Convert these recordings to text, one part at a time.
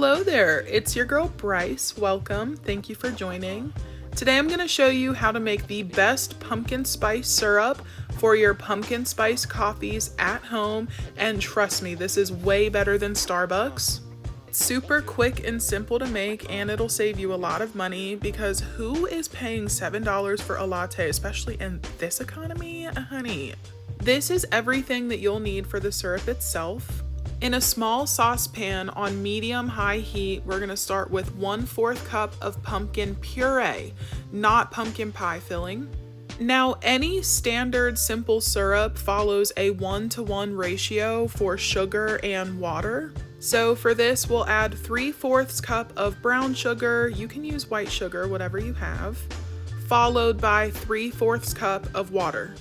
Hello there, it's your girl Bryce. Welcome, thank you for joining. Today I'm going to show you how to make the best pumpkin spice syrup for your pumpkin spice coffees at home, and trust me, this is way better than Starbucks. It's super quick and simple to make, and it'll save you a lot of money because who is paying $7 for a latte, especially in this economy, honey? This is everything that you'll need for the syrup itself. In a small saucepan on medium-high heat, we're gonna start with 1/4 cup of pumpkin puree, not pumpkin pie filling. Now, any standard simple syrup follows a 1-to-1 ratio for sugar and water. So for this, we'll add 3/4 cup of brown sugar, you can use white sugar, whatever you have, followed by 3/4 cup of water.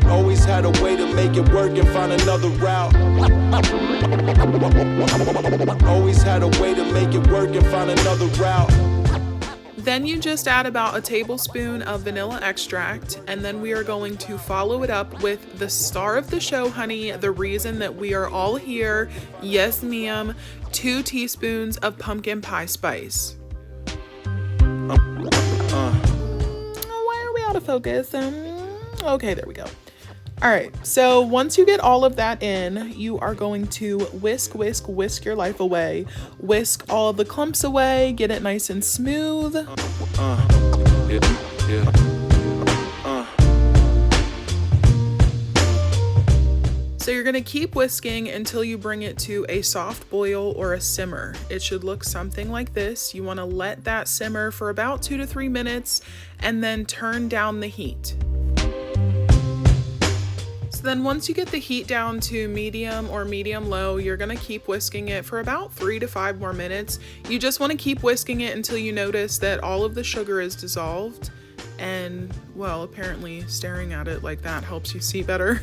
Always had a way to make it work and find another route. Always had a way to make it work and find another route. Then you just add about a tablespoon of vanilla extract, and then we are going to follow it up with the star of the show, honey, the reason that we are all here. Yes, ma'am. 2 teaspoons of pumpkin pie spice. Why are we out of focus? Okay, there we go. All right, so once you get all of that in, you are going to whisk your life away. Whisk all of the clumps away, get it nice and smooth. So you're gonna keep whisking until you bring it to a soft boil or a simmer. It should look something like this. You wanna let that simmer for about 2 to 3 minutes and then turn down the heat. Then once you get the heat down to medium or medium low, you're gonna keep whisking it for about 3 to 5 more minutes. You just wanna keep whisking it until you notice that all of the sugar is dissolved. And well, apparently staring at it like that helps you see better.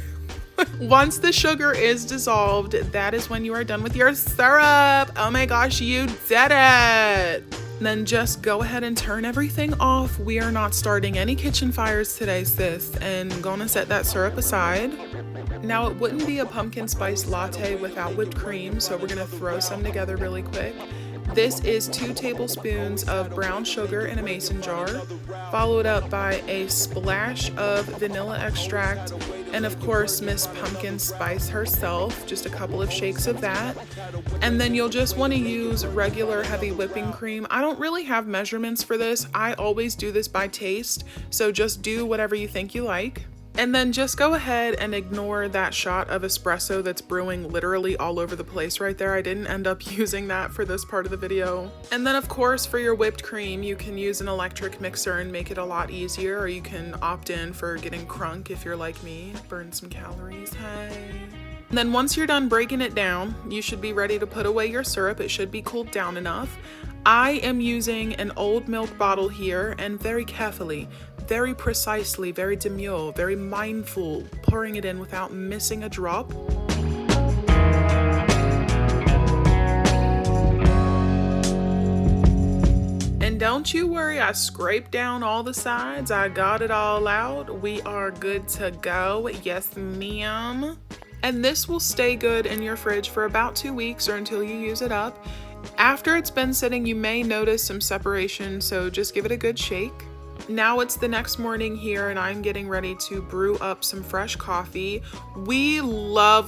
Once the sugar is dissolved, that is when you are done with your syrup. Oh my gosh, you did it. Then just go ahead and turn everything off. We are not starting any kitchen fires today, sis, and gonna set that syrup aside. Now, it wouldn't be a pumpkin spice latte without whipped cream, so we're gonna throw some together really quick. This is 2 tablespoons of brown sugar in a mason jar, followed up by a splash of vanilla extract, and of course, Miss Pumpkin Spice herself, just a couple of shakes of that. And then you'll just want to use regular heavy whipping cream. I don't really have measurements for this. I always do this by taste, so just do whatever you think you like. And then just go ahead and ignore that shot of espresso that's brewing literally all over the place right there. I didn't end up using that for this part of the video. And then of course for your whipped cream, you can use an electric mixer and make it a lot easier, or you can opt in for getting crunk if you're like me. Burn some calories, hey. And then once you're done breaking it down, you should be ready to put away your syrup. It should be cooled down enough. I am using an old milk bottle here, and very carefully, very precisely, very demure, very mindful, pouring it in without missing a drop. And don't you worry, I scraped down all the sides. I got it all out. We are good to go. Yes, ma'am. And this will stay good in your fridge for about 2 weeks or until you use it up. After it's been sitting, you may notice some separation, so just give it a good shake. Now it's the next morning here, and I'm getting ready to brew up some fresh coffee. We love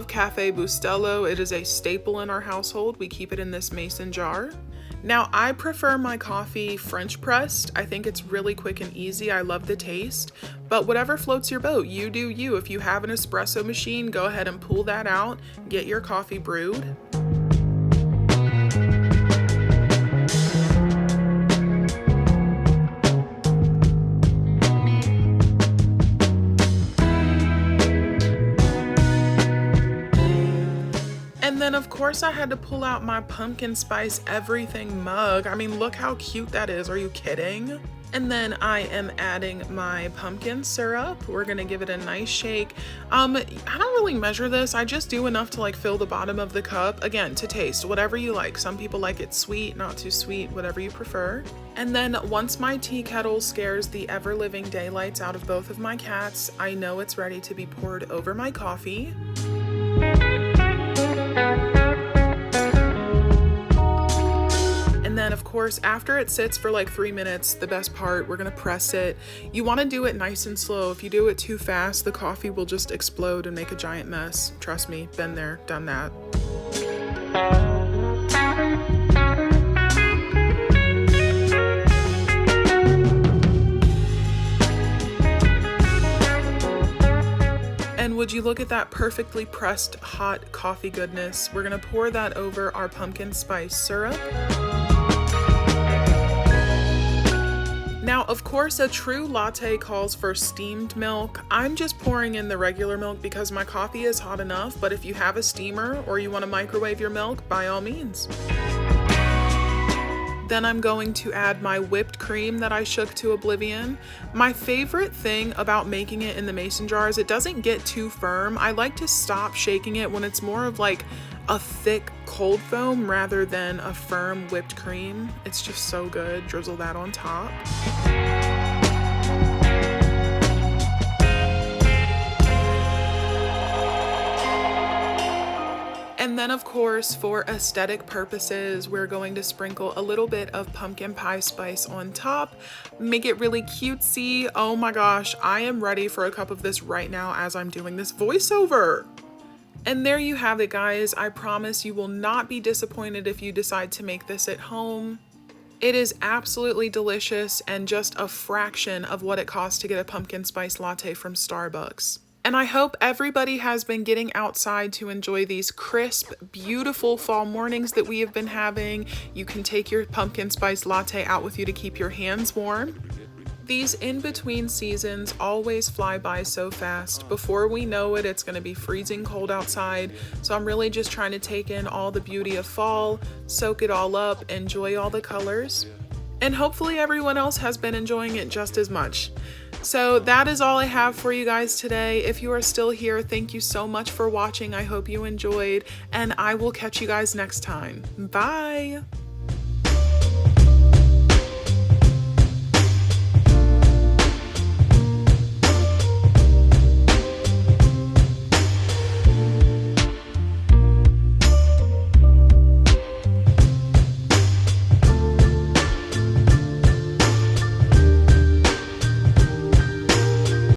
Cafe Bustelo. It is a staple in our household. We keep it in this mason jar. Now, I prefer my coffee French pressed. I think it's really quick and easy. I love the taste, but whatever floats your boat, you do you. If you have an espresso machine, go ahead and pull that out, get your coffee brewed. And then of course I had to pull out my pumpkin spice everything mug. I mean, look how cute that is. Are you kidding? And then I am adding my pumpkin syrup. We're gonna give it a nice shake. I don't really measure this. I just do enough to like fill the bottom of the cup. Again, to taste, whatever you like. Some people like it sweet, not too sweet, whatever you prefer. And then once my tea kettle scares the ever-living daylights out of both of my cats, I know it's ready to be poured over my coffee. And then of course, after it sits for like 3 minutes, the best part, we're gonna press it. You wanna do it nice and slow. If you do it too fast, the coffee will just explode and make a giant mess. Trust me, been there, done that. And would you look at that perfectly pressed hot coffee goodness? We're gonna pour that over our pumpkin spice syrup. Now, of course, a true latte calls for steamed milk. I'm just pouring in the regular milk because my coffee is hot enough, but if you have a steamer or you want to microwave your milk, by all means. Then I'm going to add my whipped cream that I shook to oblivion. My favorite thing about making it in the mason jar is it doesn't get too firm. I like to stop shaking it when it's more of like a thick cold foam rather than a firm whipped cream. It's just so good. Drizzle that on top. And then of course, for aesthetic purposes, we're going to sprinkle a little bit of pumpkin pie spice on top, make it really cutesy. Oh my gosh, I am ready for a cup of this right now as I'm doing this voiceover. And there you have it, guys. I promise you will not be disappointed if you decide to make this at home. It is absolutely delicious and just a fraction of what it costs to get a pumpkin spice latte from Starbucks. And I hope everybody has been getting outside to enjoy these crisp, beautiful fall mornings that we have been having. You can take your pumpkin spice latte out with you to keep your hands warm. These in-between seasons always fly by so fast. Before we know it, it's gonna be freezing cold outside. So I'm really just trying to take in all the beauty of fall, soak it all up, enjoy all the colors. And hopefully everyone else has been enjoying it just as much. So that is all I have for you guys today. If you are still here, thank you so much for watching. I hope you enjoyed, and I will catch you guys next time. Bye.